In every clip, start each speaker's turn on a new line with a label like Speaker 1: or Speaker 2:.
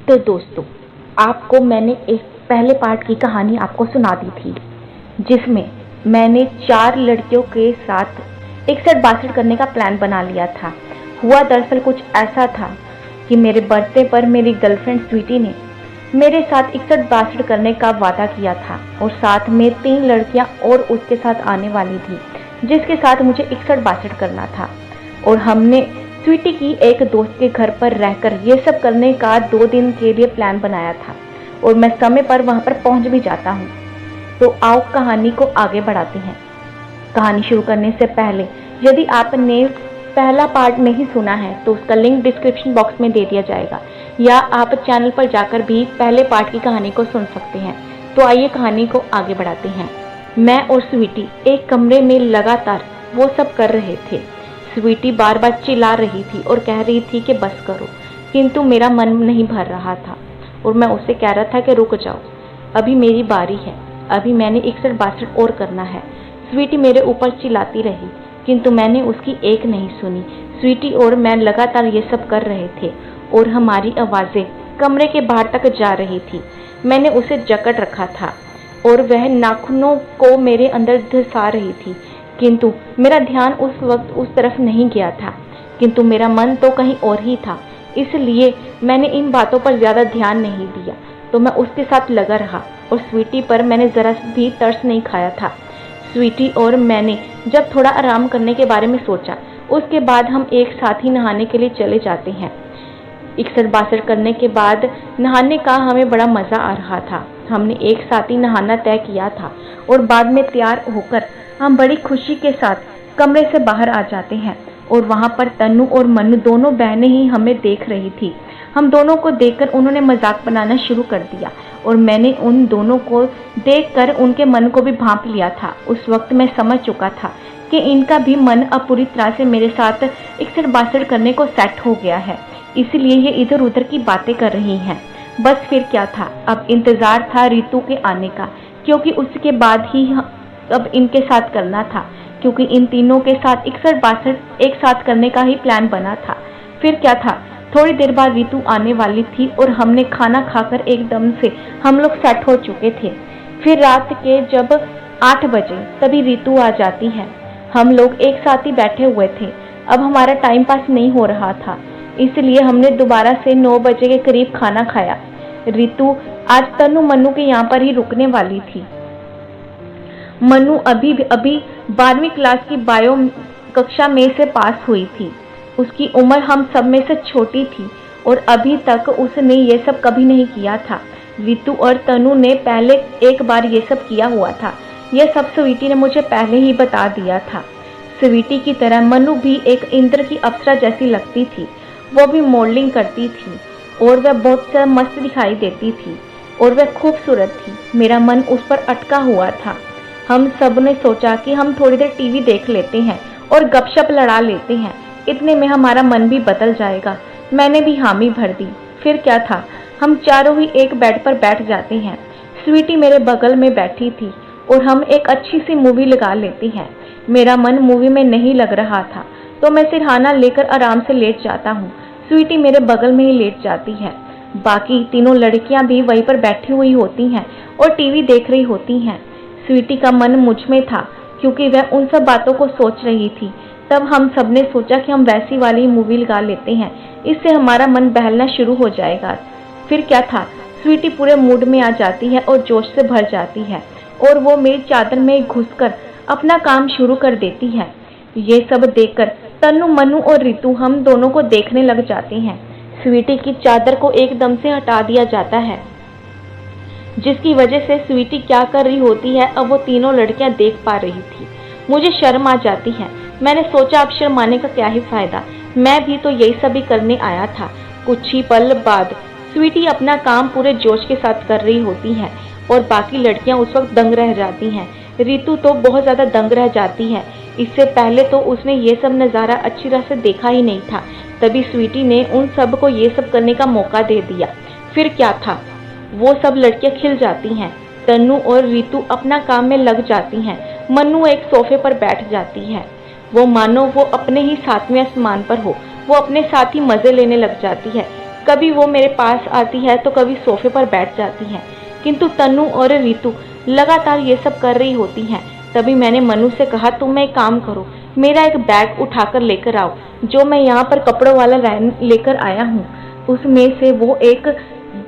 Speaker 1: तो दोस्तों, आपको मैंने एक पहले पार्ट की कहानी आपको सुना दी थी, जिसमें मैंने 4 लड़कियों के साथ 61-62 करने का प्लान बना लिया था। हुआ दरअसल कुछ ऐसा था कि मेरे बर्थडे पर मेरी गर्लफ्रेंड स्वीटी ने मेरे साथ 61-62 करने का वादा किया था और साथ में 3 लड़कियां और उसके साथ आने वाली थी, जिसके साथ मुझे 61-62 करना था। और हमने स्वीटी की एक दोस्त के घर पर रहकर ये सब करने का 2 दिन के लिए प्लान बनाया था और मैं समय पर वहां पर पहुंच भी जाता हूं। तो आओ कहानी को आगे बढ़ाते हैं। कहानी शुरू करने से पहले यदि आपने पहला पार्ट नहीं सुना है तो उसका लिंक डिस्क्रिप्शन बॉक्स में दे दिया जाएगा, या आप चैनल पर जाकर भी पहले पार्ट की कहानी को सुन सकते हैं। तो आइए कहानी को आगे बढ़ाते हैं। मैं और स्वीटी एक कमरे में लगातार वो सब कर रहे थे। स्वीटी बार बार चिल्ला रही थी और कह रही थी कि बस करो, किंतु मेरा मन नहीं भर रहा था और मैं उससे कह रहा था कि रुक जाओ, अभी मेरी बारी है, अभी मैंने 61-62 और करना है। स्वीटी मेरे ऊपर चिल्लाती रही, किंतु मैंने उसकी एक नहीं सुनी। स्वीटी और मैं लगातार ये सब कर रहे थे और हमारी आवाज़ें कमरे के बाहर तक जा रही थी। मैंने उसे जकड़ रखा था और वह नाखूनों को मेरे अंदर धंसा रही थी, किंतु मेरा ध्यान उस वक्त उस तरफ नहीं गया था, किंतु मेरा मन तो कहीं और ही था। इसलिए मैंने इन बातों पर ज़्यादा ध्यान नहीं दिया, तो मैं उसके साथ लगा रहा और स्वीटी पर मैंने ज़रा भी तरस नहीं खाया था। स्वीटी और मैंने जब थोड़ा आराम करने के बारे में सोचा, उसके बाद हम एक साथ ही नहाने के लिए चले जाते हैं। 61-62 करने के बाद नहाने का हमें बड़ा मज़ा आ रहा था। हमने एक साथ ही नहाना तय किया था और बाद में तैयार होकर हम बड़ी खुशी के साथ कमरे से बाहर आ जाते हैं और वहाँ पर तन्नू और मन्नू दोनों बहनें ही हमें देख रही थी। हम दोनों को देखकर उन्होंने मजाक बनाना शुरू कर दिया और मैंने उन दोनों को देखकर उनके मन को भी भांप लिया था। उस वक्त मैं समझ चुका था कि इनका भी मन अब पूरी तरह से मेरे साथ 61-62 करने को सेट हो गया है, इसलिए ये इधर उधर की बातें कर रही हैं। बस फिर क्या था, अब इंतज़ार था रितु के आने का, क्योंकि उसके बाद ही अब इनके साथ करना था, क्योंकि इन तीनों के साथ 61-62 एक साथ करने का ही प्लान बना था। फिर क्या था, थोड़ी देर बाद रितु आने वाली थी और हमने खाना खाकर एकदम से हम लोग सेट हो चुके थे। फिर रात के जब 8 बजे तभी रितु आ जाती है। हम लोग एक साथ ही बैठे हुए थे, अब हमारा टाइम पास नहीं हो रहा था, इसलिए हमने दोबारा से 9 बजे के करीब खाना खाया। रितु आज तन्नू मन्नू के यहाँ पर ही रुकने वाली थी। मन्नू अभी 12वीं क्लास की बायो कक्षा में से पास हुई थी। उसकी उम्र हम सब में से छोटी थी और अभी तक उसने ये सब कभी नहीं किया था। रितु और तनु ने पहले एक बार ये सब किया हुआ था। यह सब स्वीटी ने मुझे पहले ही बता दिया था। स्वीटी की तरह मन्नू भी एक इंद्र की अप्सरा जैसी लगती थी। वो भी मॉडलिंग करती थी और वह बहुत मस्त दिखाई देती थी और वह खूबसूरत थी। मेरा मन उस पर अटका हुआ था। हम सब ने सोचा कि हम थोड़ी देर टीवी देख लेते हैं और गपशप लड़ा लेते हैं, इतने में हमारा मन भी बदल जाएगा। मैंने भी हामी भर दी। फिर क्या था, हम चारों ही एक बेड पर बैठ जाते हैं। स्वीटी मेरे बगल में बैठी थी और हम एक अच्छी सी मूवी लगा लेते हैं। मेरा मन मूवी में नहीं लग रहा था तो मैं सिरहाना लेकर आराम से लेट जाता हूँ। स्वीटी मेरे बगल में ही लेट जाती है। बाकी तीनों लड़कियां भी वहीं पर बैठी हुई होती हैं और टीवी देख रही होती हैं। स्वीटी का मन मुझ में था क्योंकि वह उन सब बातों को सोच रही थी। तब हम सब ने सोचा कि हम वैसी वाली मूवी लगा लेते हैं, इससे हमारा मन बहलना शुरू हो जाएगा। फिर क्या था, स्वीटी पूरे मूड में आ जाती है और जोश से भर जाती है और वो मेरी चादर में घुसकर अपना काम शुरू कर देती है। ये सब देखकर तन्नू मन्नू और रितु हम दोनों को देखने लग जाते हैं। स्वीटी की चादर को एकदम से हटा दिया जाता है, जिसकी वजह से स्वीटी क्या कर रही होती है अब वो तीनों लड़कियां देख पा रही थी। मुझे शर्म आ जाती है। मैंने सोचा अब शर्माने का क्या ही फायदा, मैं भी तो यही सभी करने आया था। कुछ ही पल बाद स्वीटी अपना काम पूरे जोश के साथ कर रही होती है और बाकी लड़कियां उस वक्त दंग रह जाती हैं। रितु तो बहुत ज़्यादा दंग रह जाती है। इससे पहले तो उसने ये सब नज़ारा अच्छी तरह से देखा ही नहीं था, तभी स्वीटी ने उन सब को ये सब करने का मौका दे दिया। फिर क्या था, वो सब लड़कियां खिल जाती हैं। तन्नू और रितु अपना काम में लग जाती हैं। मन्नू एक सोफे पर बैठ जाती है। वो मानो वो अपने ही 7वें आसमान पर हो, वो अपने साथ ही मज़े लेने लग जाती है। कभी वो मेरे पास आती है तो कभी सोफे पर बैठ जाती है, किंतु तनु और रितु लगातार ये सब कर रही होती हैं। तभी मैंने मनु से कहा, तुम एक काम करो, मेरा एक बैग उठाकर लेकर आओ जो मैं यहाँ पर कपड़ों वाला रैन लेकर आया हूँ। उसमें से वो एक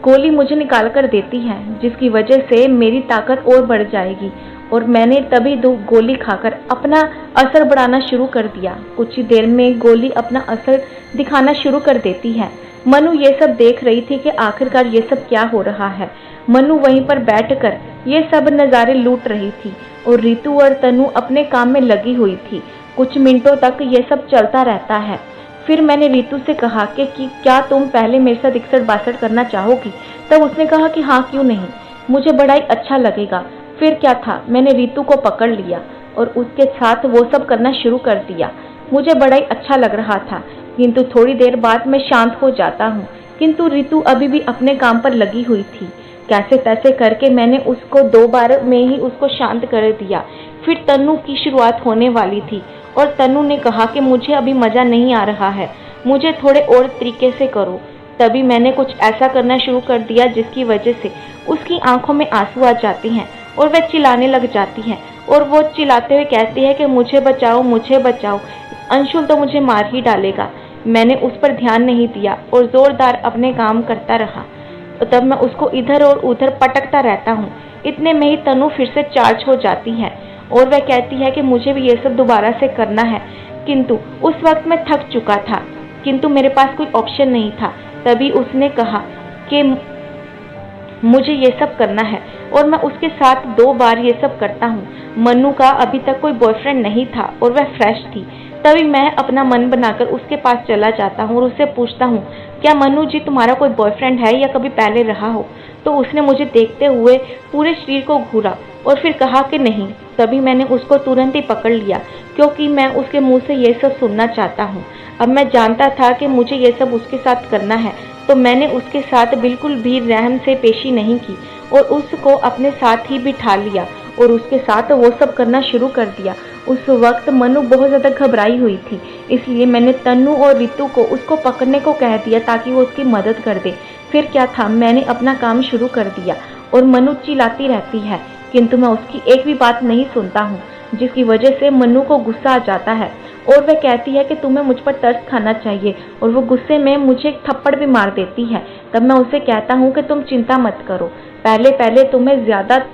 Speaker 1: गोली मुझे निकाल कर देती है, जिसकी वजह से मेरी ताकत और बढ़ जाएगी। और मैंने तभी 2 गोली खाकर अपना असर बढ़ाना शुरू कर दिया। कुछ ही देर में गोली अपना असर दिखाना शुरू कर देती है। मनु ये सब देख रही थी कि आखिरकार ये सब क्या हो रहा है। मनु वहीं पर बैठकर ये सब नज़ारे लूट रही थी और रितु और तनु अपने काम में लगी हुई थी। कुछ मिनटों तक ये सब चलता रहता है। फिर मैंने रितु से कहा कि क्या तुम पहले मेरे साथ 61-62 करना चाहोगी? तब उसने कहा कि हाँ, क्यों नहीं, मुझे बड़ा ही अच्छा लगेगा। फिर क्या था, मैंने रितु को पकड़ लिया और उसके साथ वो सब करना शुरू कर दिया। मुझे बड़ा ही अच्छा लग रहा था, किंतु थोड़ी देर बाद मैं शांत हो जाता हूँ। किंतु रितु अभी भी अपने काम पर लगी हुई थी। कैसे तैसे करके मैंने उसको 2 बार में ही उसको शांत कर दिया। फिर तनु की शुरुआत होने वाली थी और तनु ने कहा कि मुझे अभी मज़ा नहीं आ रहा है, मुझे थोड़े और तरीके से करो। तभी मैंने कुछ ऐसा करना शुरू कर दिया जिसकी वजह से उसकी आंखों में आंसू आ जाते हैं और वह चिल्लाने लग जाती है और वो चिल्लाते हुए कहती है कि मुझे बचाओ, मुझे बचाओ, अंशुल तो मुझे मार ही डालेगा। मैंने उस पर ध्यान नहीं दिया और ज़ोरदार अपने काम करता रहा। तब मैं उसको इधर और उधर पटकता रहता हूँ। इतने में ही तनु फिर से चार्ज हो जाती है और वह कहती है कि मुझे भी ये सब दोबारा से करना है। किंतु उस वक्त मैं थक चुका था, किंतु मेरे पास कोई ऑप्शन नहीं था। तभी उसने कहा कि मुझे ये सब करना है और मैं उसके साथ 2 बार ये सब करता हूँ। मनु का अभी तक कोई बॉयफ्रेंड नहीं था और वह फ्रेश थी। तभी मैं अपना मन बनाकर उसके पास चला जाता हूँ और उससे पूछता हूँ, क्या मनु जी तुम्हारा कोई बॉयफ्रेंड है या कभी पहले रहा हो? तो उसने मुझे देखते हुए पूरे शरीर को घूरा और फिर कहा कि नहीं। तभी मैंने उसको तुरंत ही पकड़ लिया, क्योंकि मैं उसके मुंह से ये सब सुनना चाहता हूँ। अब मैं जानता था कि मुझे ये सब उसके साथ करना है, तो मैंने उसके साथ बिल्कुल भी रहम से पेशी नहीं की और उसको अपने साथ ही बिठा लिया और उसके साथ वो सब करना शुरू कर दिया। उस वक्त मनु बहुत ज़्यादा घबराई हुई थी, इसलिए मैंने तनु और रितु को उसको पकड़ने को कह दिया ताकि वो उसकी मदद कर दे। फिर क्या था, मैंने अपना काम शुरू कर दिया और मनु चिल्लाती रहती है, किंतु मैं उसकी एक भी बात नहीं सुनता हूँ, जिसकी वजह से मनु को गुस्सा आ जाता है और वह कहती है कि तुम्हें मुझ पर तरस खाना चाहिए और वो गुस्से में मुझे एक थप्पड़ भी मार देती है। तब मैं उसे कहता हूँ कि तुम चिंता मत करो, पहले पहले तुम्हें ज़्यादा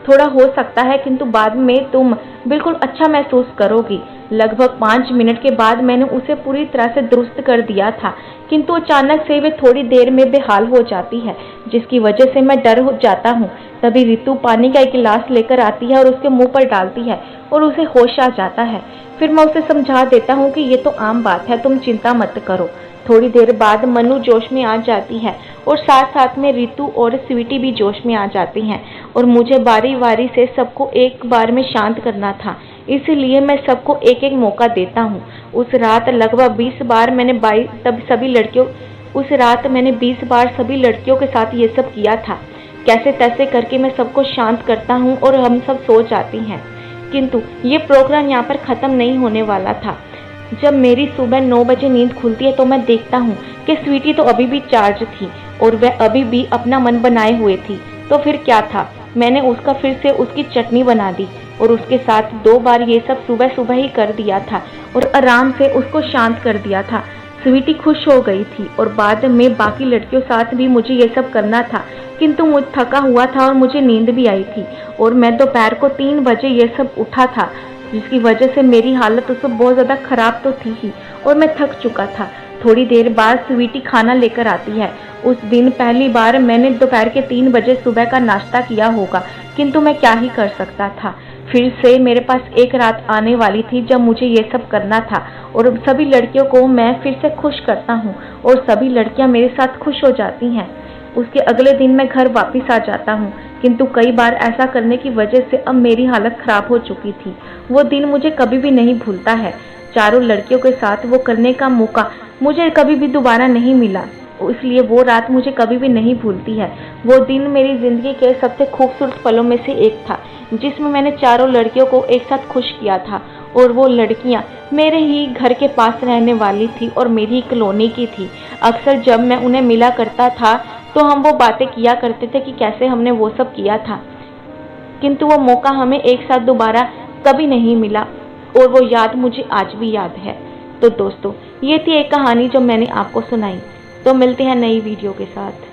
Speaker 1: थोड़ा हो सकता है, किंतु बाद में तुम बिल्कुल अच्छा महसूस करोगी। लगभग 5 मिनट के बाद मैंने उसे पूरी तरह से दुरुस्त कर दिया था, किंतु अचानक से वे थोड़ी देर में बेहाल हो जाती है, जिसकी वजह से मैं डर हो जाता हूँ। तभी रितु पानी का एक गिलास लेकर आती है और उसके मुंह पर डालती है और उसे होश आ जाता है। फिर मैं उसे समझा देता हूँ कि ये तो आम बात है, तुम चिंता मत करो। थोड़ी देर बाद मनु जोश में आ जाती है और साथ साथ में रितु और स्वीटी भी जोश में आ जाती हैं और मुझे बारी बारी से सबको एक बार में शांत करना था, इसलिए मैं सबको एक एक मौका देता हूँ। उस रात लगभग 20 बार मैंने उस रात मैंने 20 बार सभी लड़कियों के साथ ये सब किया था। कैसे तैसे करके मैं सबको शांत करता हूँ और हम सब सो जाती हैं, किंतु ये प्रोग्राम यहाँ पर ख़त्म नहीं होने वाला था। जब मेरी सुबह 9 बजे नींद खुलती है तो मैं देखता हूँ कि स्वीटी तो अभी भी चार्ज थी और वह अभी भी अपना मन बनाए हुए थी। तो फिर क्या था, मैंने उसका फिर से उसकी चटनी बना दी और उसके साथ 2 बार ये सब सुबह सुबह ही कर दिया था और आराम से उसको शांत कर दिया था। स्वीटी खुश हो गई थी और बाद में बाकी लड़कियों साथ भी मुझे ये सब करना था, किंतु मुझ थका हुआ था और मुझे नींद भी आई थी और मैं दोपहर को 3 बजे ये सब उठा था, जिसकी वजह से मेरी हालत उस वक्त बहुत ज़्यादा ख़राब तो थी ही और मैं थक चुका था। थोड़ी देर बाद स्वीटी खाना लेकर आती है। उस दिन पहली बार मैंने दोपहर के 3 बजे सुबह का नाश्ता किया होगा, किंतु मैं क्या ही कर सकता था। फिर से मेरे पास एक रात आने वाली थी जब मुझे ये सब करना था और सभी लड़कियों को मैं फिर से खुश करता हूँ और सभी लड़कियाँ मेरे साथ खुश हो जाती हैं। उसके अगले दिन मैं घर वापस आ जाता हूँ, किंतु कई बार ऐसा करने की वजह से अब मेरी हालत ख़राब हो चुकी थी। वो दिन मुझे कभी भी नहीं भूलता है। चारों लड़कियों के साथ वो करने का मौका मुझे कभी भी दोबारा नहीं मिला, इसलिए वो रात मुझे कभी भी नहीं भूलती है। वो दिन मेरी ज़िंदगी के सबसे खूबसूरत पलों में से एक था, जिसमें मैंने चारों लड़कियों को एक साथ खुश किया था और वो लड़कियां मेरे ही घर के पास रहने वाली थी और मेरी ही कॉलोनी की थी। अक्सर जब मैं उन्हें मिला करता था तो हम वो बातें किया करते थे कि कैसे हमने वो सब किया था, किंतु वो मौका हमें एक साथ दोबारा कभी नहीं मिला और वो याद मुझे आज भी याद है। तो दोस्तों, ये थी एक कहानी जो मैंने आपको सुनाई। तो मिलते हैं नई वीडियो के साथ।